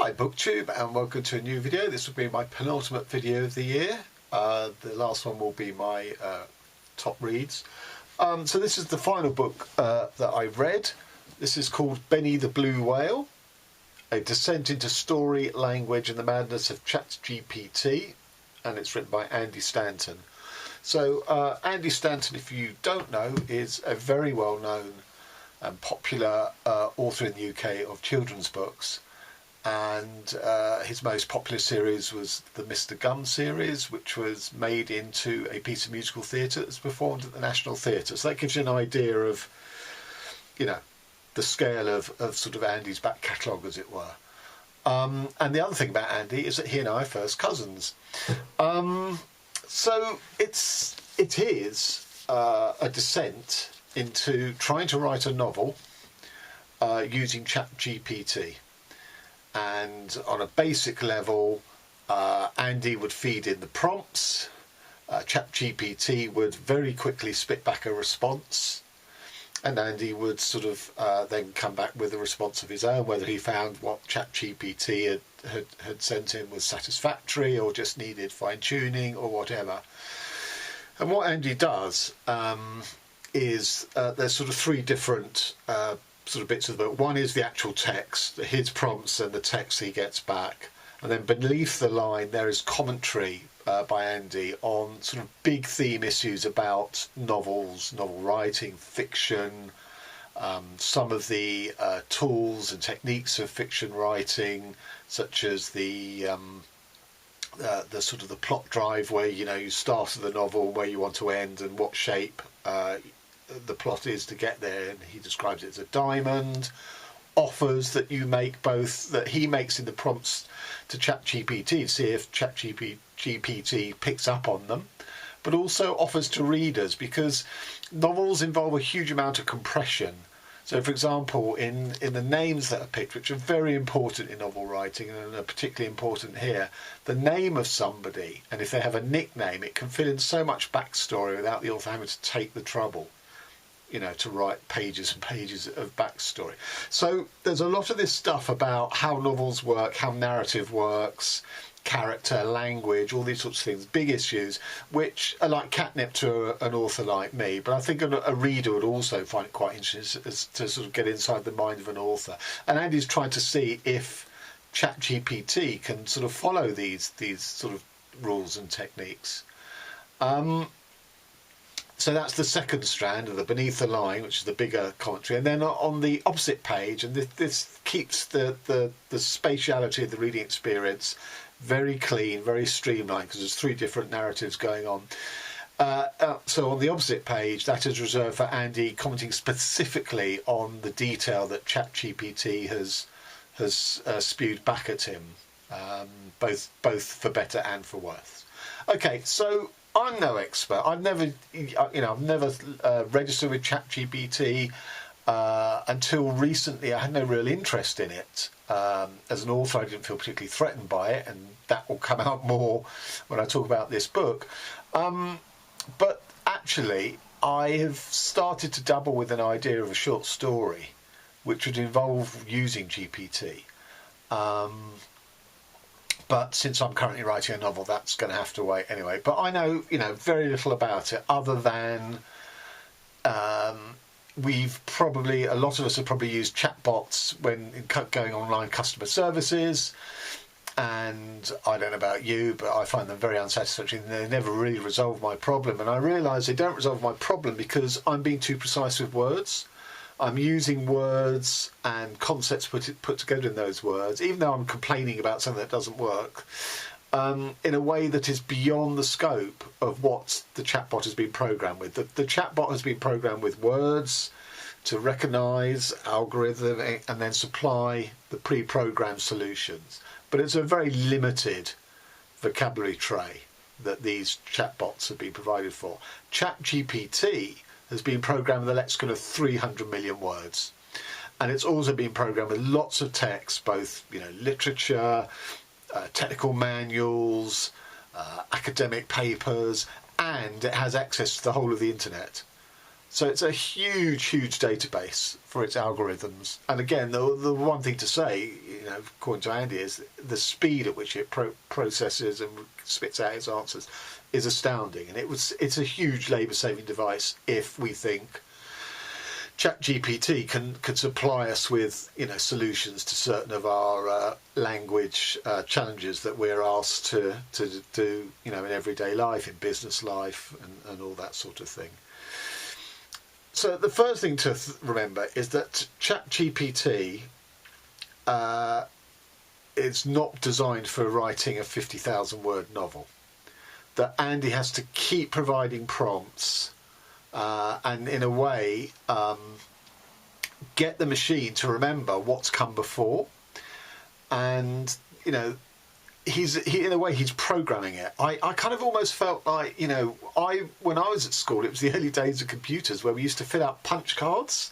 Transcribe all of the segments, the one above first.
Hi BookTube, and welcome to a new video. This will be my penultimate video of the year. The last one will be my top reads. So this is the final book that I read. This is called Benny the Blue Whale, A Descent into Story, Language and the Madness of Chat GPT, and it's written by Andy Stanton. So Andy Stanton, if you don't know, is a very well-known and popular author in the UK of children's books. And his most popular series was the Mr. Gunn series, which was made into a piece of musical theatre that's performed at the National Theatre. So that gives you an idea of, you know, the scale of sort of Andy's back catalogue, as it were. And the other thing about Andy is that he and I are first cousins. So it is a descent into trying to write a novel using Chat GPT. And on a basic level, Andy would feed in the prompts. Chat GPT would very quickly spit back a response, and Andy would sort of then come back with a response of his own, whether he found what Chat GPT had sent him was satisfactory or just needed fine-tuning or whatever. And what Andy does is there's sort of three different sort of bits of the book. One is the actual text, his prompts and the text he gets back, and then beneath the line there is commentary by Andy on sort of big theme issues about novels, novel writing, fiction, some of the tools and techniques of fiction writing, such as the sort of the plot drive, where you start the novel, where you want to end, and what shape the plot is to get there. And he describes it as a diamond. Offers that you make, both that he makes in the prompts to ChatGPT to see if ChatGPT picks up on them, but also offers to readers, because novels involve a huge amount of compression. So, for example, in the names that are picked, which are very important in novel writing and are particularly important here, the name of somebody, and if they have a nickname, it can fill in so much backstory without the author having to take the trouble, to write pages and pages of backstory. So there's a lot of this stuff about how novels work, how narrative works, character, language, all these sorts of things, big issues, which are like catnip to an author like me. But I think a reader would also find it quite interesting to sort of get inside the mind of an author. And Andy's trying to see if ChatGPT can sort of follow these sort of rules and techniques. So that's the second strand of the beneath the line, which is the bigger commentary. And then on the opposite page, and this keeps the spatiality of the reading experience very clean, very streamlined, because there's three different narratives going on. So on the opposite page, that is reserved for Andy commenting specifically on the detail that ChatGPT has spewed back at him, both for better and for worse. Okay, so I'm no expert. I've never registered with ChatGPT until recently. I had no real interest in it. As an author, I didn't feel particularly threatened by it, and that will come out more when I talk about this book. But actually, I have started to dabble with an idea of a short story, which would involve using GPT. But since I'm currently writing a novel, that's going to have to wait anyway. But I know, very little about it, other than a lot of us have probably used chatbots when going online customer services. And I don't know about you, but I find them very unsatisfactory. They never really resolve my problem. And I realise they don't resolve my problem because I'm being too precise with words. I'm using words and concepts put together in those words, even though I'm complaining about something that doesn't work, in a way that is beyond the scope of what the chatbot has been programmed with. The chatbot has been programmed with words to recognise, algorithm, and then supply the pre-programmed solutions. But it's a very limited vocabulary tray that these chatbots have been provided for. ChatGPT has been programmed with a lexicon of 300 million words. And it's also been programmed with lots of text, both literature, technical manuals, academic papers, and it has access to the whole of the internet. So it's a huge database for its algorithms. And again, the one thing to say, according to Andy, is the speed at which it processes and spits out its answers is astounding. And it's a huge labour-saving device if we think Chat GPT can supply us with solutions to certain of our language challenges that we're asked to do in everyday life, in business life, and all that sort of thing. So the first thing to remember is that Chat GPT is not designed for writing a 50,000 word novel. That Andy has to keep providing prompts and in a way get the machine to remember what's come before, and he's programming it. I kind of almost felt like when I was at school, it was the early days of computers where we used to fill out punch cards,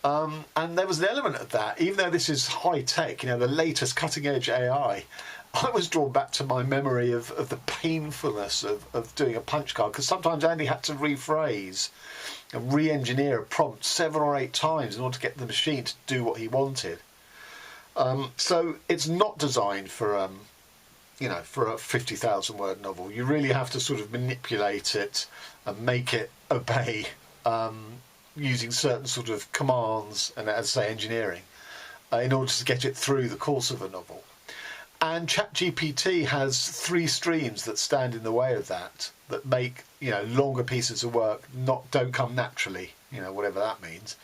and there was an element of that. Even though this is high tech, the latest cutting edge AI, I was drawn back to my memory of the painfulness of doing a punch card, because sometimes Andy had to rephrase and re-engineer a prompt 7 or 8 times in order to get the machine to do what he wanted. So it's not designed for a 50,000 word novel. You really have to sort of manipulate it and make it obey using certain sort of commands and, as I say, engineering in order to get it through the course of a novel. And ChatGPT has 3 streams that stand in the way of that make longer pieces of work don't come naturally, whatever that means,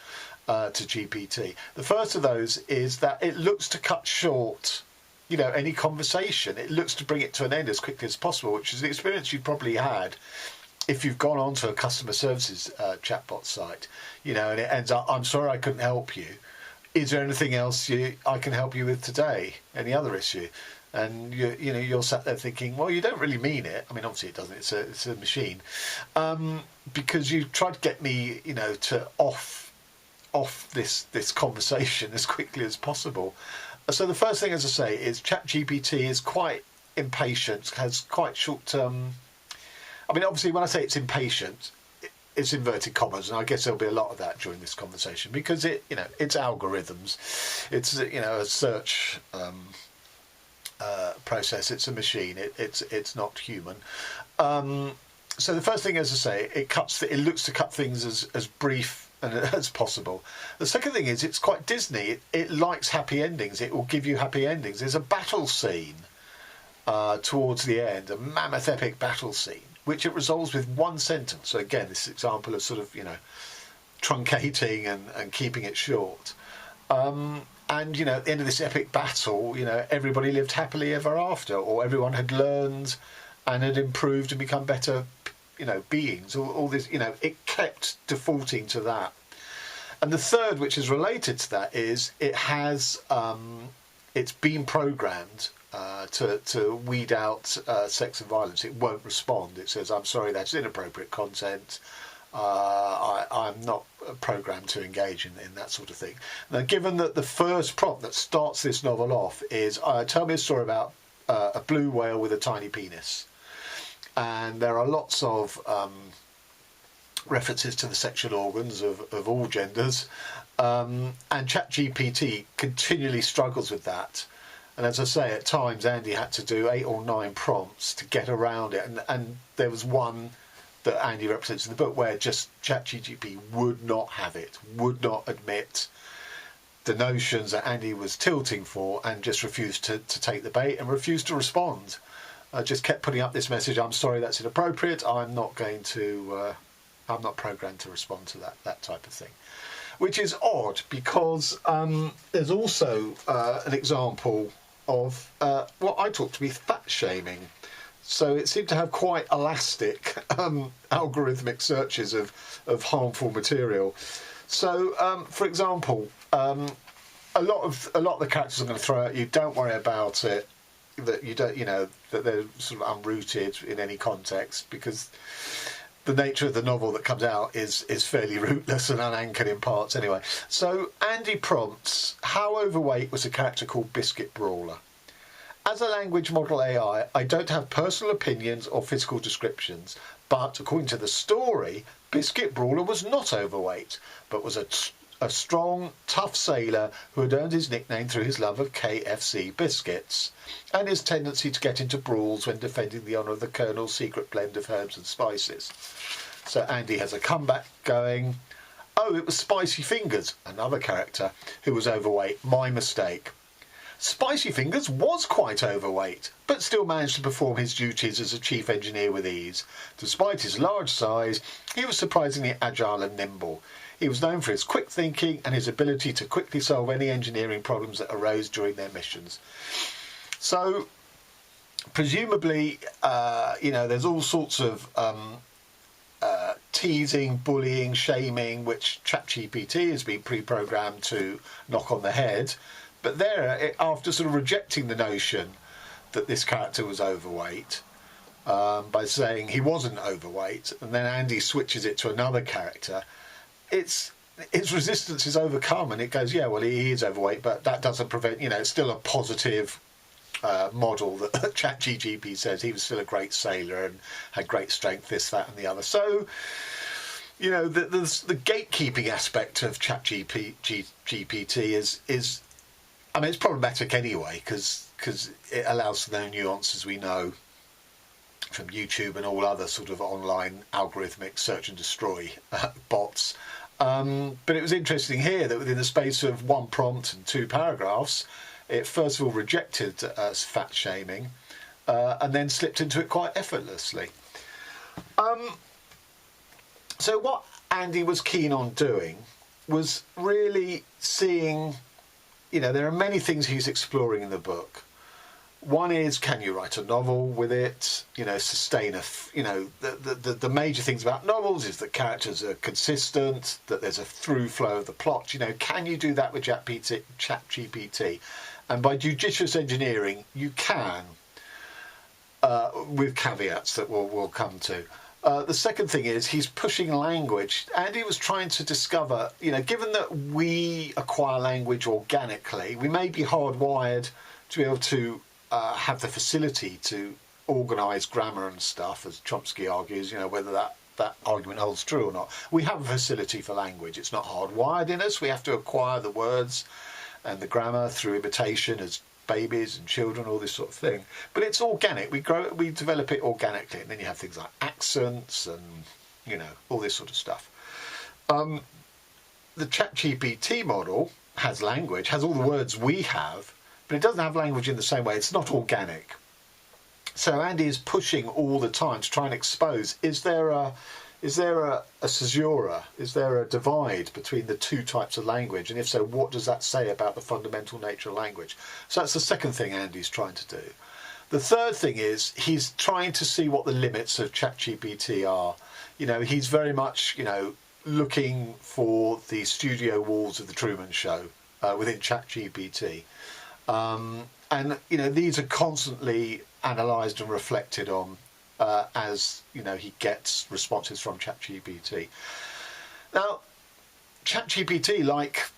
to GPT. The first of those is that it looks to cut short any conversation. It looks to bring it to an end as quickly as possible, which is the experience you've probably had if you've gone onto a customer services chatbot site, and it ends up, "I'm sorry, I couldn't help you. Is there anything else I can help you with today? Any other issue?" And you're sat there thinking, well, you don't really mean it. I mean, obviously it doesn't. It's a machine, because you tried to get me, to off this conversation as quickly as possible. So the first thing, as I say, is ChatGPT is quite impatient, has quite short-term. I mean, obviously, when I say it's impatient, it's inverted commas, and I guess there'll be a lot of that during this conversation, because it's algorithms, it's a search process. It's a machine. It's not human. So the first thing, as I say, it looks to cut things as brief as possible. The second thing is it's quite Disney. It likes happy endings. It will give you happy endings. There's a battle scene towards the end, a mammoth epic battle scene, which it resolves with 1 sentence. So again, this example of sort of truncating and keeping it short. And at the end of this epic battle, everybody lived happily ever after, or everyone had learned and had improved and become better, beings. All this, it kept defaulting to that. And the third, which is related to that, is it's been programmed to weed out sex and violence. It won't respond. It says, "I'm sorry, that's inappropriate content. I'm not programmed to engage in that sort of thing." Now, given that the first prompt that starts this novel off is, "Tell me a story about a blue whale with a tiny penis," and there are lots of references to the sexual organs of all genders, and ChatGPT continually struggles with that. And as I say, at times Andy had to do 8 or 9 prompts to get around it, and there was one that Andy represents in the book where just ChatGPT would not have it, would not admit the notions that Andy was tilting for, and just refused to take the bait and refused to respond. Just kept putting up this message, "I'm sorry, that's inappropriate. I'm not programmed to respond to that type of thing," which is odd, because there's also an example of what I talk to be fat shaming. So it seemed to have quite elastic algorithmic searches of harmful material. So, for example, a lot of the characters I'm going to throw at you, don't worry about it. That you don't, that they're sort of unrooted in any context, because the nature of the novel that comes out is fairly rootless and unanchored in parts anyway. So Andy prompts, "How overweight was a character called Biscuit Brawler? As a language model AI, I don't have personal opinions or physical descriptions, but according to the story, biscuit brawler was not overweight, but was a strong, tough sailor who had earned his nickname through his love of KFC biscuits and his tendency to get into brawls when defending the honour of the Colonel's secret blend of herbs and spices. So Andy has a comeback going, oh, it was Spicy Fingers, another character who was overweight, my mistake. Spicy Fingers was quite overweight, but still managed to perform his duties as a chief engineer with ease. Despite his large size, he was surprisingly agile and nimble. He was known for his quick thinking and his ability to quickly solve any engineering problems that arose during their missions. So, presumably, there's all sorts of teasing, bullying, shaming, which Chat GPT has been pre-programmed to knock on the head. But there, after sort of rejecting the notion that this character was overweight, by saying he wasn't overweight, and then Andy switches it to another character, its resistance is overcome, and it goes, yeah, well, he is overweight, but that doesn't prevent, it's still a positive model that ChatGPT says he was still a great sailor and had great strength, this, that, and the other. So, the gatekeeping aspect of ChatGPT is, I mean, it's problematic anyway, because it allows for no nuances we know from YouTube and all other sort of online algorithmic search and destroy bots. But it was interesting here that within the space of one prompt and 2 paragraphs, it first of all rejected fat shaming and then slipped into it quite effortlessly. So what Andy was keen on doing was really seeing, there are many things he's exploring in the book. One is, can you write a novel with it? Sustain the major things about novels is that characters are consistent, that there's a through flow of the plot. Can you do that with ChatGPT? And by judicious engineering, you can, with caveats that we'll come to. The second thing is he's pushing language. Andy was trying to discover, given that we acquire language organically, we may be hardwired to be able to have the facility to organise grammar and stuff, as Chomsky argues, whether that argument holds true or not. We have a facility for language. It's not hardwired in us. We have to acquire the words and the grammar through imitation as babies and children, all this sort of thing. But it's organic. We develop it organically, and then you have things like accents and all this sort of stuff. The ChatGPT model has language, has all the words we have, but it doesn't have language in the same way. It's not organic. So Andy is pushing all the time to try and expose, is there a caesura? Is there a divide between the 2 types of language? And if so, what does that say about the fundamental nature of language? So that's the second thing Andy's trying to do. The third thing is he's trying to see what the limits of ChatGPT are. He's very much, looking for the studio walls of the Truman Show within ChatGPT. And these are constantly analysed and reflected on as he gets responses from ChatGPT. Now, ChatGPT, like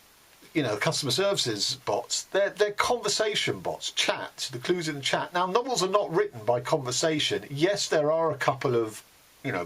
customer services bots, they're conversation bots. Chat, the clues in the chat. Now, novels are not written by conversation. Yes, there are a couple of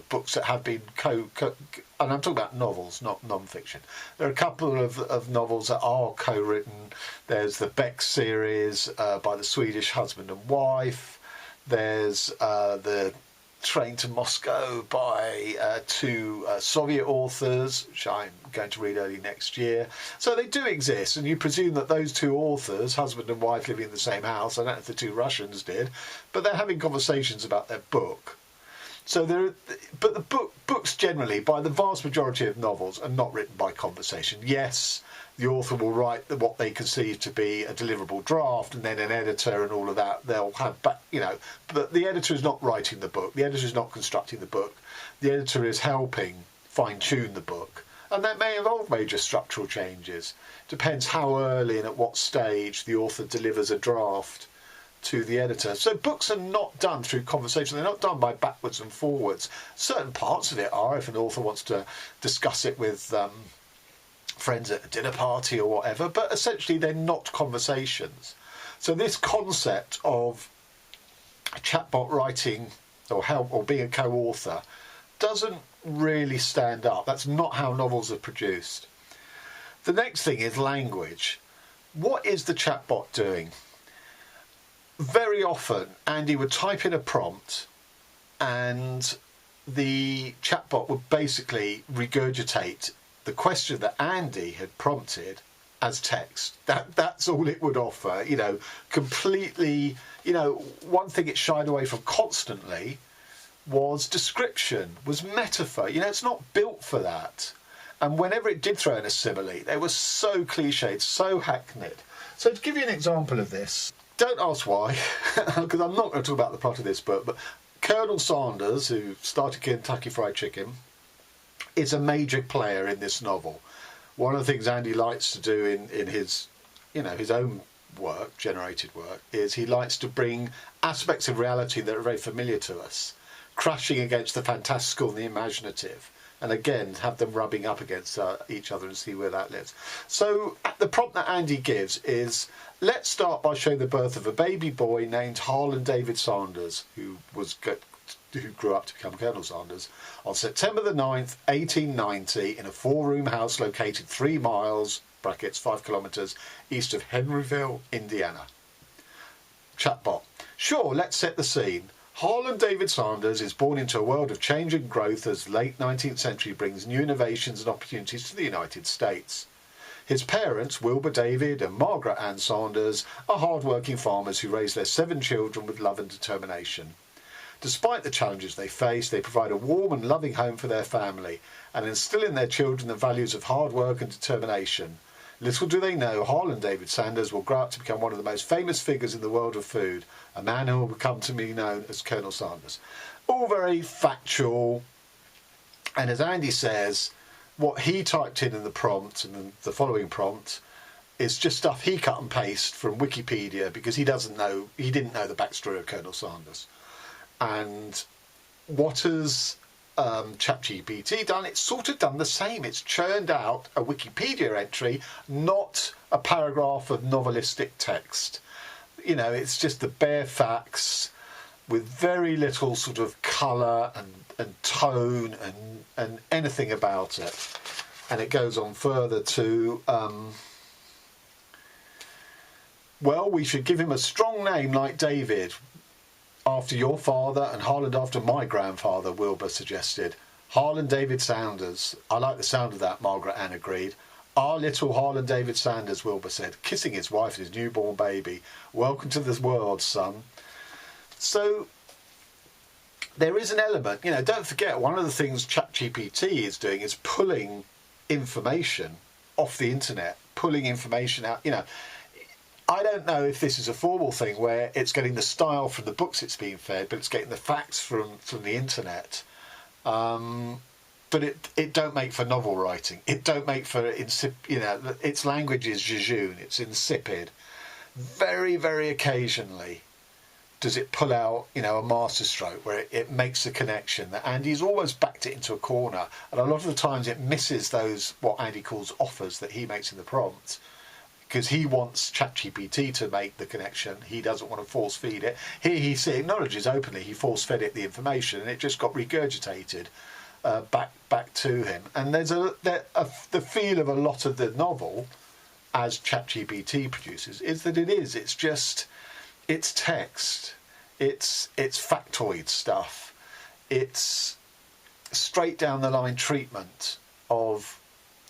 books that have been and I'm talking about novels, not non-fiction. There are a couple of novels that are co-written. There's the Beck series by the Swedish husband and wife. There's the Train to Moscow by 2 Soviet authors, which I'm going to read early next year. So they do exist, and you presume that those 2 authors, husband and wife living in the same house, I don't know if the 2 Russians did, but they're having conversations about their book. So but the books generally, by the vast majority of novels, are not written by conversation. Yes, the author will write what they conceive to be a deliverable draft, and then an editor and all of that. They'll have, but the editor is not writing the book. The editor is not constructing the book. The editor is helping fine-tune the book, and that may involve major structural changes. Depends how early and at what stage the author delivers a draft to the editor. So books are not done through conversation. They're not done by backwards and forwards. Certain parts of it are, if an author wants to discuss it with friends at a dinner party or whatever, but essentially they're not conversations. So this concept of a chatbot writing or being a co-author doesn't really stand up. That's not how novels are produced. The next thing is language. What is the chatbot doing? Very often, Andy would type in a prompt and the chatbot would basically regurgitate the question that Andy had prompted as text. That's all it would offer, completely, one thing it shied away from constantly was description, was metaphor. It's not built for that. And whenever it did throw in a simile, they were so cliched, so hackneyed. So to give you an example of this, don't ask why, because I'm not going to talk about the plot of this book, but Colonel Sanders, who started Kentucky Fried Chicken, is a major player in this novel. One of the things Andy likes to do in his, his own work, generated work, is he likes to bring aspects of reality that are very familiar to us, crashing against the fantastical and the imaginative, and again have them rubbing up against each other and see where that lives. So the prompt that Andy gives is, let's start by showing the birth of a baby boy named Harlan David Sanders, who grew up to become Colonel Sanders, on September the 9th, 1890, in a 4-room house located 3 miles, brackets 5 kilometres, east of Henryville, Indiana. Chatbot. Sure, let's set the scene. Harlan David Sanders is born into a world of change and growth as late 19th century brings new innovations and opportunities to the United States. His parents, Wilbur David and Margaret Ann Sanders, are hard-working farmers who raise their 7 children with love and determination. Despite the challenges they face, they provide a warm and loving home for their family and instill in their children the values of hard work and determination. Little do they know, Harlan David Sanders will grow up to become one of the most famous figures in the world of food, a man who will become to be known as Colonel Sanders. All very factual, and as Andy says, what he typed in the prompt, and the following prompt, is just stuff he cut and pasted from Wikipedia because he didn't know the backstory of Colonel Sanders. And what has ChatGPT done? It's sort of done the same. It's churned out a Wikipedia entry, not a paragraph of novelistic text. It's just the bare facts with very little sort of colour and tone and anything about it. And it goes on further to, well, we should give him a strong name like David, after your father, and Harlan after my grandfather, Wilbur suggested. Harlan David Sanders. I like the sound of that, Margaret Ann agreed. Our little Harlan David Sanders, Wilbur said, kissing his wife and his newborn baby. Welcome to this world, son. So there is an element, don't forget, one of the things ChatGPT is doing is pulling information off the internet, pulling information out, I don't know if this is a formal thing where it's getting the style from the books it's being fed, but it's getting the facts from the internet. But it don't make for novel writing. It don't make for, its language is jejune, it's insipid. Very, very occasionally does it pull out, a masterstroke where it makes a connection that Andy's almost backed it into a corner. And a lot of the times it misses those, what Andy calls offers that he makes in the prompt, because he wants ChatGPT to make the connection. He doesn't want to force feed it. Here he acknowledges openly he force fed it the information and it just got regurgitated back to him. And there's the feel of a lot of the novel, as ChatGPT produces, is that it's text, it's factoid stuff, it's straight down the line treatment of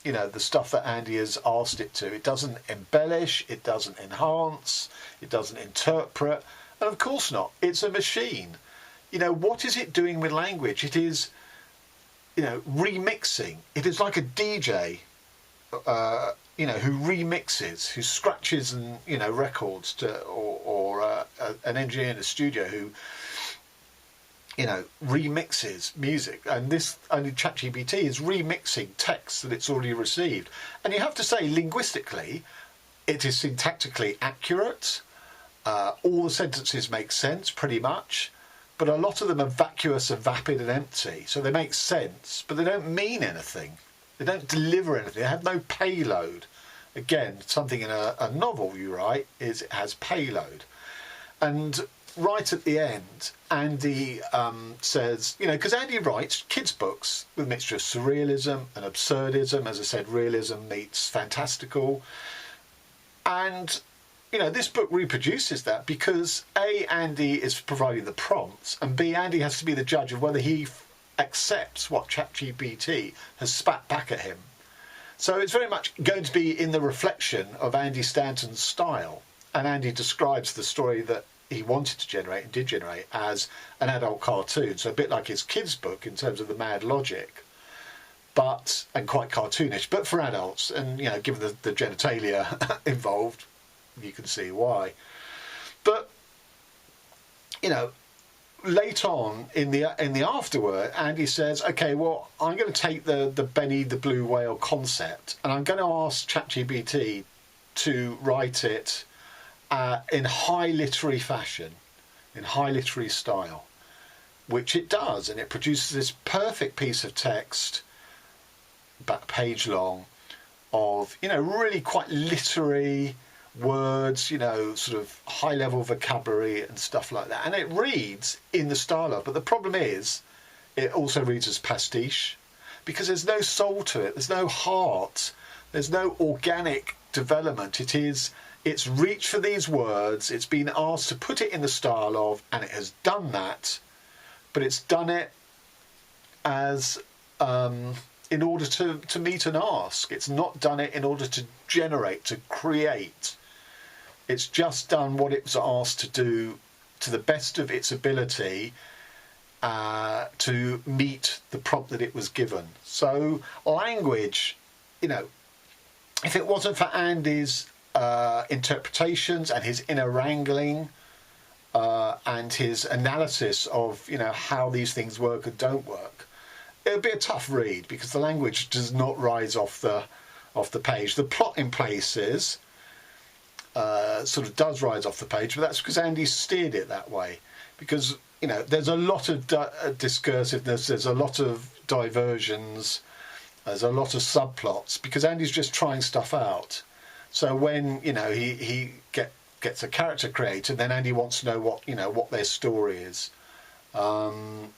the stuff that Andy has asked it to. It doesn't embellish, it doesn't enhance, it doesn't interpret, and of course not. It's a machine. What is it doing with language? It is, remixing. It is like a DJ, who remixes, who scratches and, records or an engineer in a studio who, remixes music, and ChatGPT is remixing text that it's already received. And you have to say, linguistically, it is syntactically accurate. All the sentences make sense, pretty much, but a lot of them are vacuous and vapid and empty. So they make sense, but they don't mean anything. They don't deliver anything. They have no payload. Again, something in a novel you write is it has payload. And right at the end, Andy says, you know, because Andy writes kids' books with a mixture of surrealism and absurdism. As I said, realism meets fantastical. And, you know, this book reproduces that because A, Andy is providing the prompts, and B, Andy has to be the judge of whether he accepts what ChatGPT has spat back at him. So it's very much going to be in the reflection of Andy Stanton's style. And Andy describes the story that he wanted to generate and did generate as an adult cartoon. So a bit like his kids' book in terms of the mad logic, and quite cartoonish, but for adults. And, you know, given the genitalia involved, you can see why. But, you know, late on in the afterword, Andy says, okay, well, I'm going to take the Benny the Blue Whale concept and I'm going to ask ChatGPT to write it in high literary fashion, in high literary style, which it does, and it produces this perfect piece of text, about a page long, of, you know, really quite literary words, you know, sort of high level vocabulary and stuff like that. And it reads in the style of, but the problem is it also reads as pastiche because there's no soul to it, there's no heart, there's no organic development. It's reached for these words, it's been asked to put it in the style of, and it has done that, but it's done it as in order to meet an ask. It's not done it in order to generate, to create. It's just done what it was asked to do to the best of its ability to meet the prompt that it was given. So language, you know, if it wasn't for Andy's interpretations and his inner wrangling and his analysis of, you know, how these things work and don't work, it would be a tough read because the language does not rise off the page. The plot in places sort of does rise off the page, but that's because Andy steered it that way. Because, you know, there's a lot of discursiveness, there's a lot of diversions, there's a lot of subplots because Andy's just trying stuff out. So when, you know, he gets a character created, then Andy wants to know what their story is, and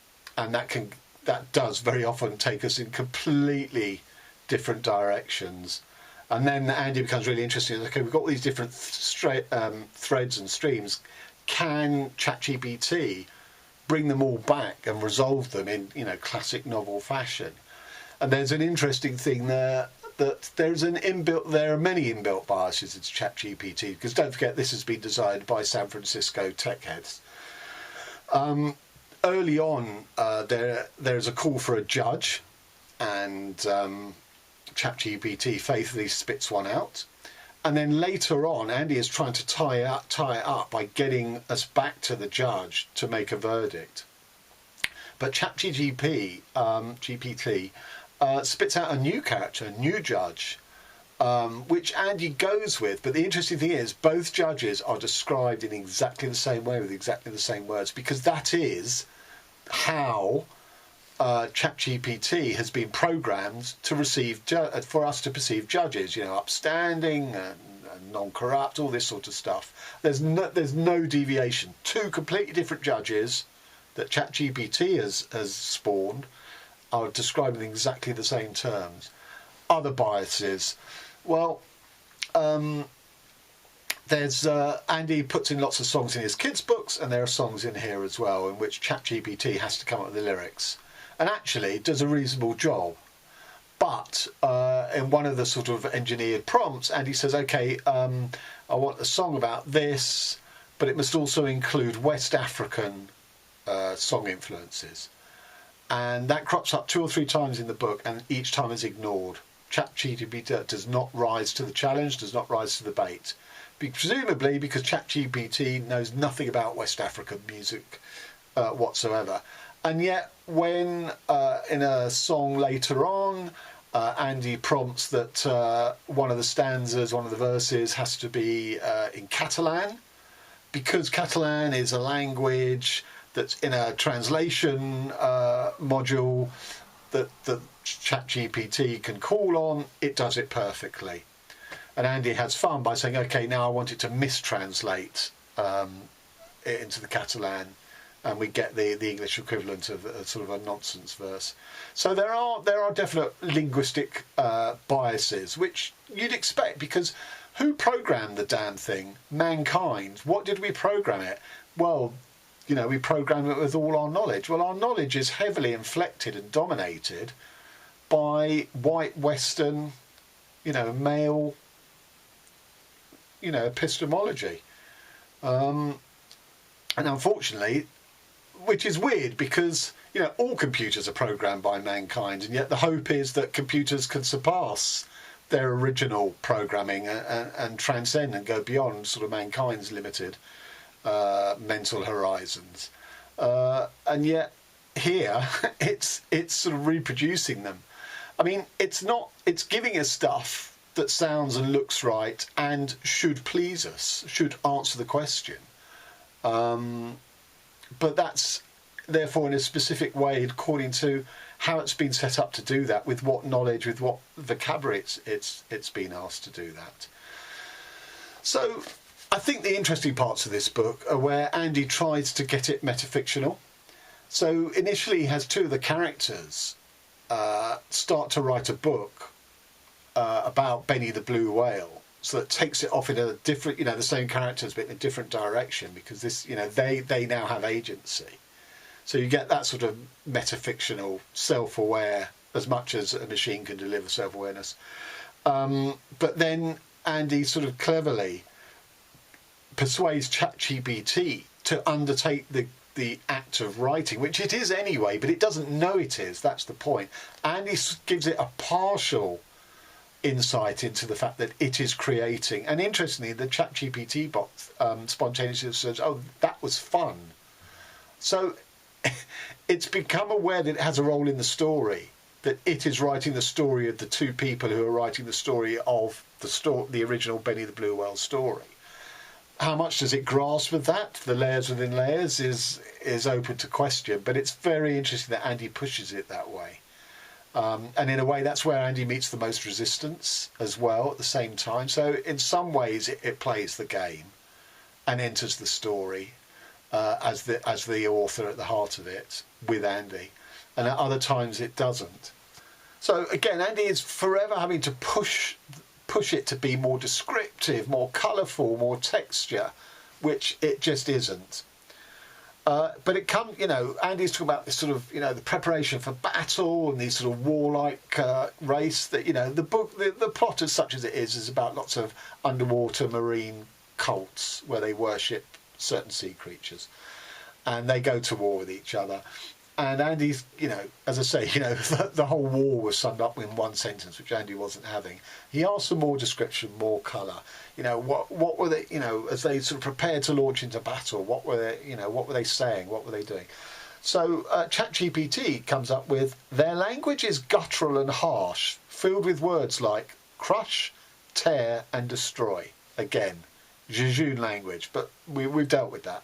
that does very often take us in completely different directions. And then Andy becomes really interested. Okay, we've got all these different threads and streams. Can ChatGPT bring them all back and resolve them in, you know, classic novel fashion? And there's an interesting thing there that there are many inbuilt biases into ChatGPT, because don't forget this has been designed by San Francisco tech heads. Early on, there's a call for a judge, and ChatGPT faithfully spits one out. And then later on, Andy is trying to tie it up by getting us back to the judge to make a verdict. But ChatGPT spits out a new character, a new judge, which Andy goes with. But the interesting thing is both judges are described in exactly the same way with exactly the same words, because that is how ChatGPT has been programmed to for us to perceive judges, you know, upstanding and non-corrupt, all this sort of stuff. There's no deviation. Two completely different judges that ChatGPT has spawned are described in exactly the same terms. Other biases, well, there's Andy puts in lots of songs in his kids' books, and there are songs in here as well in which ChatGPT has to come up with the lyrics, and actually does a reasonable job. But in one of the sort of engineered prompts, Andy says, okay, I want a song about this, but it must also include West African song influences. And that crops up 2 or 3 times in the book, and each time is ignored. ChatGPT does not rise to the challenge, does not rise to the bait. Presumably because ChatGPT knows nothing about West African music whatsoever. And yet when in a song later on, Andy prompts that one of the stanzas, one of the verses has to be in Catalan, because Catalan is a language that's in a translation module that ChatGPT can call on. It does it perfectly. And Andy has fun by saying, okay, now I want it to mistranslate it into the Catalan, and we get the English equivalent of a sort of a nonsense verse. So there are definite linguistic biases, which you'd expect, because who programmed the damn thing? Mankind. What did we program it? Well, you know, we program it with all our knowledge. Well, our knowledge is heavily inflected and dominated by white Western, you know, male, you know, epistemology. And unfortunately, which is weird, because, you know, all computers are programmed by mankind, and yet the hope is that computers can surpass their original programming and transcend and go beyond sort of mankind's limited mental horizons. And yet here it's sort of reproducing them. I mean, it's giving us stuff that sounds and looks right and should please us, should answer the question. But that's therefore in a specific way according to how it's been set up to do that, with what knowledge, with what vocabulary it's been asked to do that. So I think the interesting parts of this book are where Andy tries to get it metafictional. So initially he has two of the characters start to write a book about Benny the blue whale. So it takes it off in a different, you know, the same characters but in a different direction, because this, you know, they now have agency. So you get that sort of metafictional, self-aware, as much as a machine can deliver self-awareness. But then Andy sort of cleverly persuades Chat GPT to undertake the act of writing, which it is anyway, but it doesn't know it is. That's the point. Andy gives it a partial insight into the fact that it is creating. And interestingly, the Chat GPT bot spontaneously says, "Oh, that was fun." So it's become aware that it has a role in the story, that it is writing the story of the two people who are writing the story of the original Benny the Blue Whale story. How much does it grasp with that? The layers within layers is open to question, but it's very interesting that Andy pushes it that way. And in a way, that's where Andy meets the most resistance as well at the same time. So in some ways, it plays the game and enters the story as the author at the heart of it with Andy. And at other times, it doesn't. So again, Andy is forever having to push it to be more descriptive, more colourful, more texture, which it just isn't. But it comes, you know, Andy's talking about this sort of, you know, the preparation for battle and these sort of warlike race that, you know, the book, the plot as such as it is about lots of underwater marine cults where they worship certain sea creatures and they go to war with each other. And Andy's, you know, as I say, you know, the whole war was summed up in one sentence, which Andy wasn't having. He asked for more description, more colour. You know, what were they, you know, as they sort of prepared to launch into battle, what were they, you know, what were they saying, what were they doing? So ChatGPT comes up with, their language is guttural and harsh, filled with words like crush, tear and destroy. Again, jejune language, but we've dealt with that.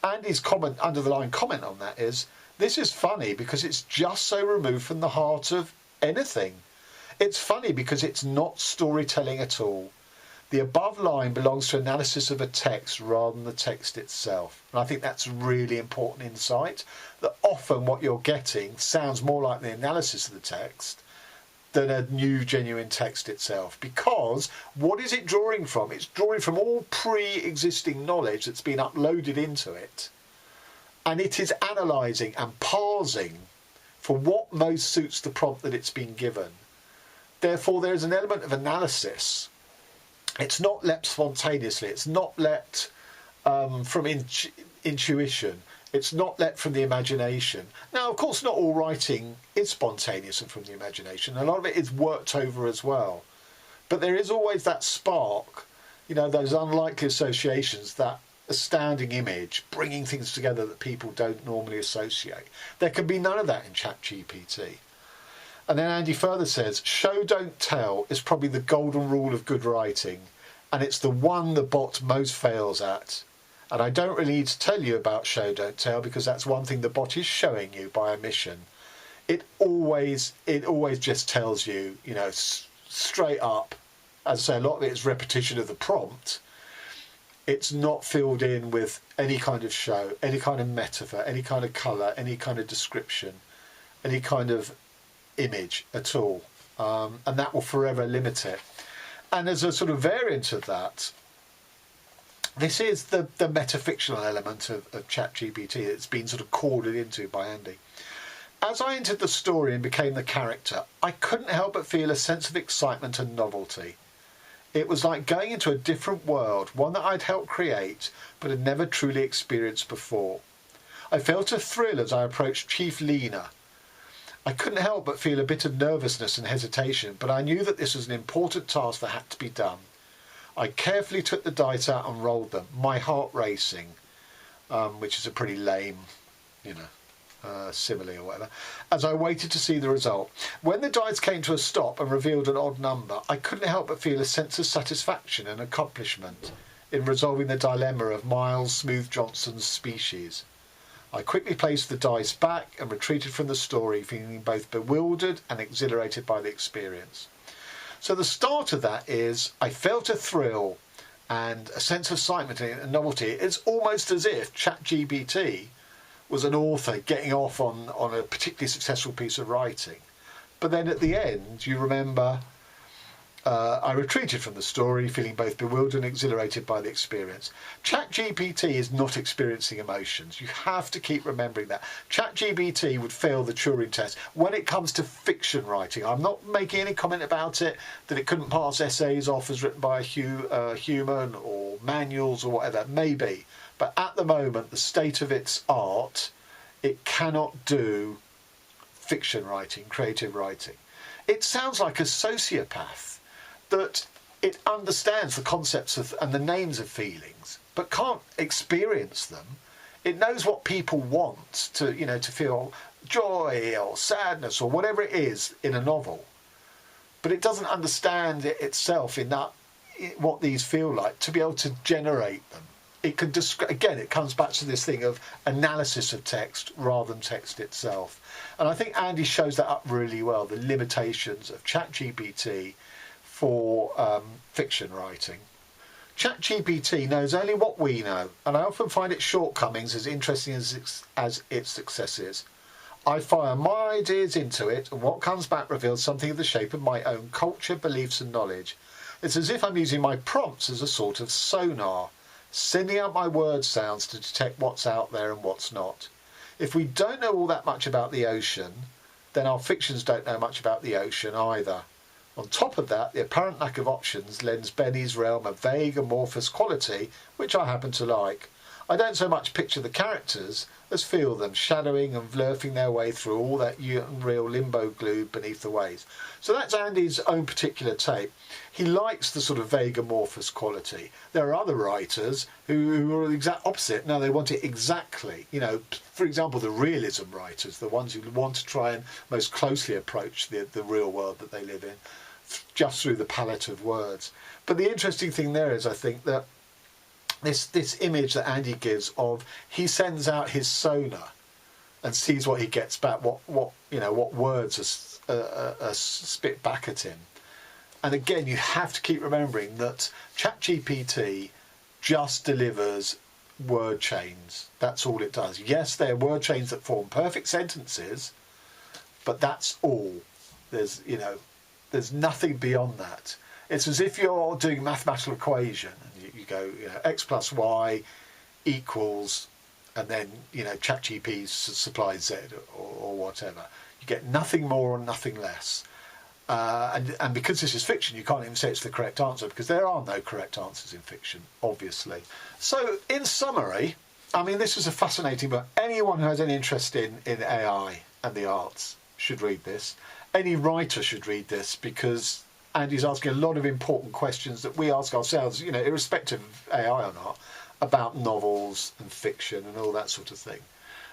Andy's underlying comment on that is, this is funny because it's just so removed from the heart of anything. It's funny because it's not storytelling at all. The above line belongs to analysis of a text rather than the text itself. And I think that's really important insight, that often what you're getting sounds more like the analysis of the text than a new genuine text itself. Because what is it drawing from? It's drawing from all pre-existing knowledge that's been uploaded into it. And it is analysing and parsing for what most suits the prompt that it's been given. Therefore, there is an element of analysis. It's not leapt spontaneously. It's not leapt from intuition. It's not leapt from the imagination. Now, of course, not all writing is spontaneous and from the imagination. A lot of it is worked over as well. But there is always that spark, you know, those unlikely associations, that astounding image, bringing things together that people don't normally associate. There can be none of that in ChatGPT. And then Andy further says, show don't tell is probably the golden rule of good writing, and it's the one the bot most fails at. And I don't really need to tell you about show don't tell, because that's one thing the bot is showing you by omission. It always just tells you, you know, straight up. As I say, a lot of it is repetition of the prompt. it's not filled in with any kind of show, any kind of metaphor, any kind of colour, any kind of description, any kind of image at all. And that will forever limit it. And as a sort of variant of that, this is the metafictional element of ChatGPT that's been sort of called into by Andy. As I entered the story and became the character, I couldn't help but feel a sense of excitement and novelty. It was like going into a different world, one that I'd helped create, but had never truly experienced before. I felt a thrill as I approached Chief Lena. I couldn't help but feel a bit of nervousness and hesitation, but I knew that this was an important task that had to be done. I carefully took the dice out and rolled them, my heart racing, which is a pretty lame, simile or whatever, as I waited to see the result. When the dice came to a stop and revealed an odd number, I couldn't help but feel a sense of satisfaction and accomplishment in resolving the dilemma of Miles Smooth Johnson's species. I quickly placed the dice back and retreated from the story, feeling both bewildered and exhilarated by the experience. So the start of that is, I felt a thrill and a sense of excitement and novelty. It's almost as if ChatGPT was an author getting off on a particularly successful piece of writing. But then at the end, you remember, I retreated from the story, feeling both bewildered and exhilarated by the experience. ChatGPT is not experiencing emotions. You have to keep remembering that. ChatGPT would fail the Turing test when it comes to fiction writing. I'm not making any comment about it, that it couldn't pass essays off as written by a human or manuals or whatever, maybe. But at the moment, the state of its art, it cannot do fiction writing, creative writing. It sounds like a sociopath, that it understands the concepts of and the names of feelings, but can't experience them. It knows what people want to feel joy or sadness or whatever it is in a novel, but it doesn't understand it itself in that what these feel like to be able to generate them. It can again, it comes back to this thing of analysis of text rather than text itself. And I think Andy shows that up really well, the limitations of ChatGPT for fiction writing. ChatGPT knows only what we know, and I often find its shortcomings as interesting as its successes. I fire my ideas into it, and what comes back reveals something of the shape of my own culture, beliefs and knowledge. It's as if I'm using my prompts as a sort of sonar, sending out my word sounds to detect what's out there and what's not. If we don't know all that much about the ocean, then our fictions don't know much about the ocean either. On top of that, the apparent lack of options lends Benny's realm a vague, amorphous quality, which I happen to like. I don't so much picture the characters as feel them, shadowing and blurfing their way through all that unreal limbo glue beneath the waves. So that's Andy's own particular take. He likes the sort of vague, amorphous quality. There are other writers who are the exact opposite. No, they want it exactly. For example, the realism writers, the ones who want to try and most closely approach the real world that they live in, just through the palette of words. But the interesting thing there is, I think, that this image that Andy gives of, he sends out his sonar and sees what he gets back, what words are spit back at him. And again, you have to keep remembering that ChatGPT just delivers word chains. That's all it does. Yes, they're word chains that form perfect sentences, but that's all. There's nothing beyond that. It's as if you're doing a mathematical equation and you go, x plus y equals, and then, ChatGPT supplies z or whatever. You get nothing more and nothing less. And because this is fiction, you can't even say it's the correct answer, because there are no correct answers in fiction, obviously. So, in summary, this is a fascinating book. Anyone who has any interest in AI and the arts should read this. Any writer should read this, because Andy's asking a lot of important questions that we ask ourselves, irrespective of AI or not, about novels and fiction and all that sort of thing.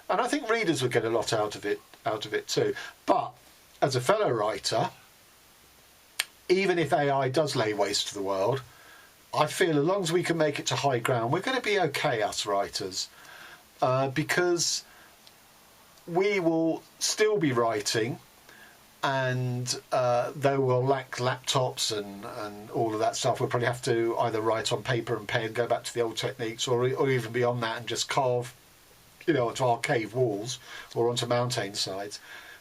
And I think readers would get a lot out of it too. But as a fellow writer, even if AI does lay waste to the world, I feel as long as we can make it to high ground, we're going to be okay, us writers, because we will still be writing and they will lack laptops and all of that stuff. We'll probably have to either write on paper and pen, go back to the old techniques, or even beyond that and just carve, onto our cave walls or onto mountain sides.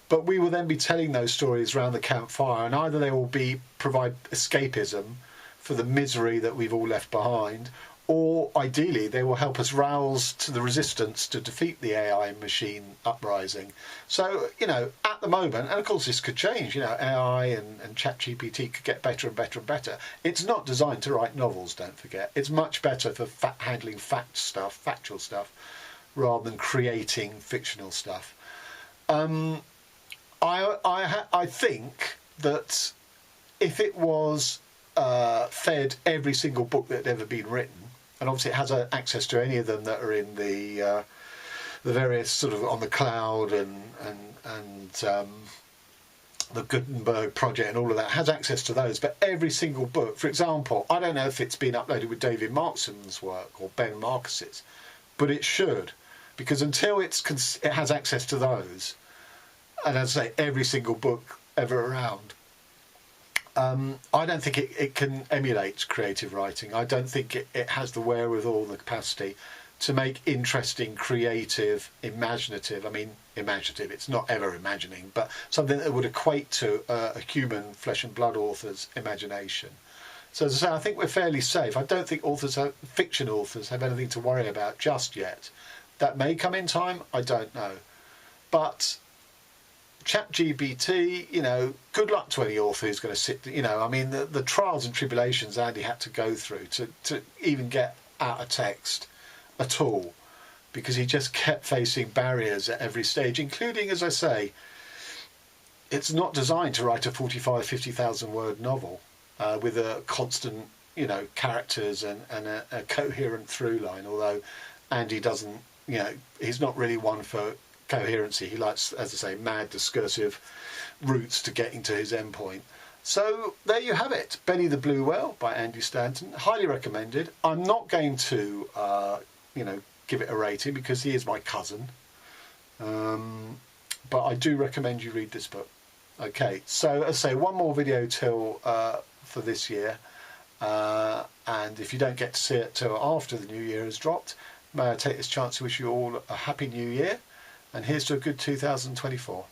But we will then be telling those stories around the campfire, and either they will provide escapism for the misery that we've all left behind, or ideally they will help us rouse to the resistance to defeat the AI and machine uprising. So, at the moment, and of course this could change, AI and Chat GPT could get better and better and better. It's not designed to write novels, don't forget. It's much better for handling factual stuff, rather than creating fictional stuff. I think that if it was fed every single book that had ever been written, and obviously it has access to any of them that are in the various sort of on the cloud and the Gutenberg project and all of that, has access to those. But every single book, for example, I don't know if it's been uploaded with David Markson's work or Ben Marcus's, but it should, because until it has access to those, and as I say, every single book ever around, I don't think it can emulate creative writing. I don't think it has the wherewithal, the capacity to make interesting, creative, imaginative. I mean, imaginative, it's not ever imagining, but something that would equate to a human flesh and blood author's imagination. So as I say, I think we're fairly safe. I don't think fiction authors have anything to worry about just yet. That may come in time, I don't know. But Chat GPT, good luck to any author who's going to sit, I mean, the trials and tribulations Andy had to go through to even get out a text at all, because he just kept facing barriers at every stage, including, as I say, it's not designed to write a 45, 50,000 word novel with a constant, characters and a coherent through line, although Andy doesn't, he's not really one for coherency. He likes, as I say, mad discursive routes to getting to his endpoint. So there you have it, Benny the Blue Whale by Andy Stanton. Highly recommended. I'm not going to, give it a rating because he is my cousin. But I do recommend you read this book. Okay, so as I say, one more video till for this year. And if you don't get to see it till after the new year has dropped, may I take this chance to wish you all a happy new year. And here's to a good 2024.